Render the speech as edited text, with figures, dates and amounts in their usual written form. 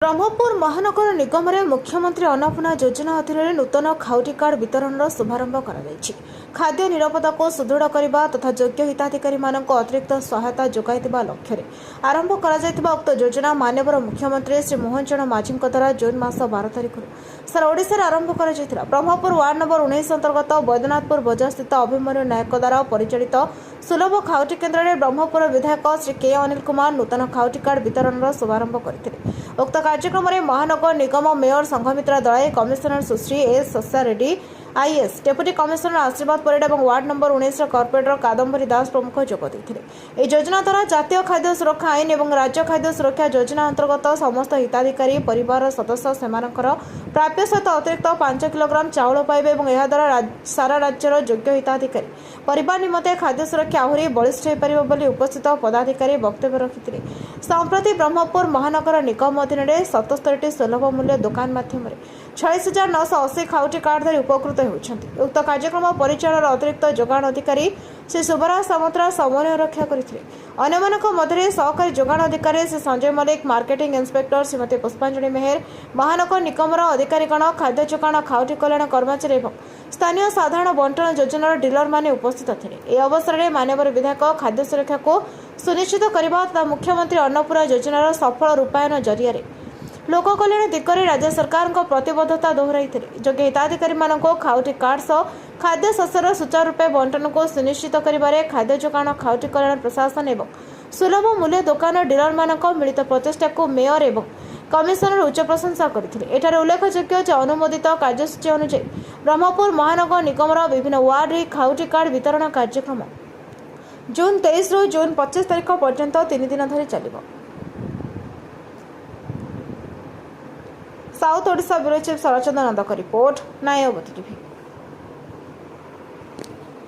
ब्रह्मपुर महानगर निगम रे मुख्यमंत्री अन्नपूर्णा योजना अधीन नूतन खाउटी कार्ड वितरण शुभारंभ कर खाद्य निरापत्ता को सुदृढ़ करने तथा योग्य हिताधिकारी मानक अतिरिक्त सहायता जोगाइथिबा लक्ष्य रे आरंभ कर उक्त योजना माननीय मुख्यमंत्री श्री मोहन चरण माझी द्वारा जून मास 12 तारिख सारा ओडिशा आरंभ कर ब्रह्मपुर वार्ड नंबर 19 अंतर्गत बैद्यनाथपुर बजार स्थित अभिमन्यु नायक द्वारा परिचालित सुलभ खाउटी केन्द्र में ब्रह्मपुर विधायक श्री के अनिल कुमार नूतन खाउटी कार्ड वितरण शुभारंभ करते। उक्त कार्यक्रम में महानगर निगम mayor Sanghamitra Dalai commissioner Sushri S Sasya Reddy IAS deputy commissioner Ashirwad Parida और ward number 19 corporator Kadambari Das प्रमुख जोगदेते। यह योजना द्वारा जातीय खाद्य सुरक्षा आईन और राज्य खाद्य सुरक्षा योजना अंतर्गत समस्त हिताधिकारी परिवार सदस्य सेमानकर प्राप्य सहित अतिरिक्त 5 किलोग्राम चाउल पाइबे और यह द्वारा सारा राज्यर योग्य हिताधिकारी परिवार निमंते खाद्य सुरक्षा आहरी बलिष्ठ हो पारिबो बोली उपस्थित पदाधिकारी वक्तव्य रखिथिले। संप्रति ब्रह्मपुर महानगर निगम अधीन 77 सुलभ मूल्य दुकान माध्यम 46,980 खाउटी कार्ड धरी उपकृत होती। उक्त कार्यक्रम परिचालन अतिरिक्त जोगाण अधिकारी श्री सुबरा सामंतरा समन्वय रक्षा करते। अन्यमानक मध्य सहकारी जोगाण अधिकारी श्री संजय मल्लिक मार्केटिंग इंस्पेक्टर श्रीमती पुष्पांजलि मेहर महानगर निगमर अधिकारीगण खाद्य जोगाण खाउटी कल्याण कर्मचारी और स्थानीय साधारण बंटन योजनार डीलर माने उपस्थित थे। यह अवसर में माननीय विधायक खाद्य सुरक्षा को सुनिश्चित करने तथा मुख्यमंत्री अन्नपूर्णा योजनार सफल रूपायन जरिया लोक कल्याण दिगरे राज्य सरकार प्रतिबद्धता दोहराई। योग्य हिताधिकारी खाउटी कार्ड सह खाद्य शस्यर सुचारू रूपे बंटन को सुनिश्चित कर खाद्य जोगाण खाउटी कल्याण प्रशासन और सुलभ मूल्य दुकान डीलर मानक मिलित प्रचेषा को मेयर और कमिशनर उच्च प्रशंसा करते। उल्लेखयोग्य अनुमोदित कार्यसूची अनुसार ब्रह्मपुर महानगर निगम विभिन्न वार्ड रे खाउटी कार्ड वितरण कार्यक्रम जून 23 रु जून 25 तारिख पर्यंत 3 दिन धरी चलिବ। South Odisha bureau chief Sharachandra नंदक रिपोर्ट नायवती टीवी।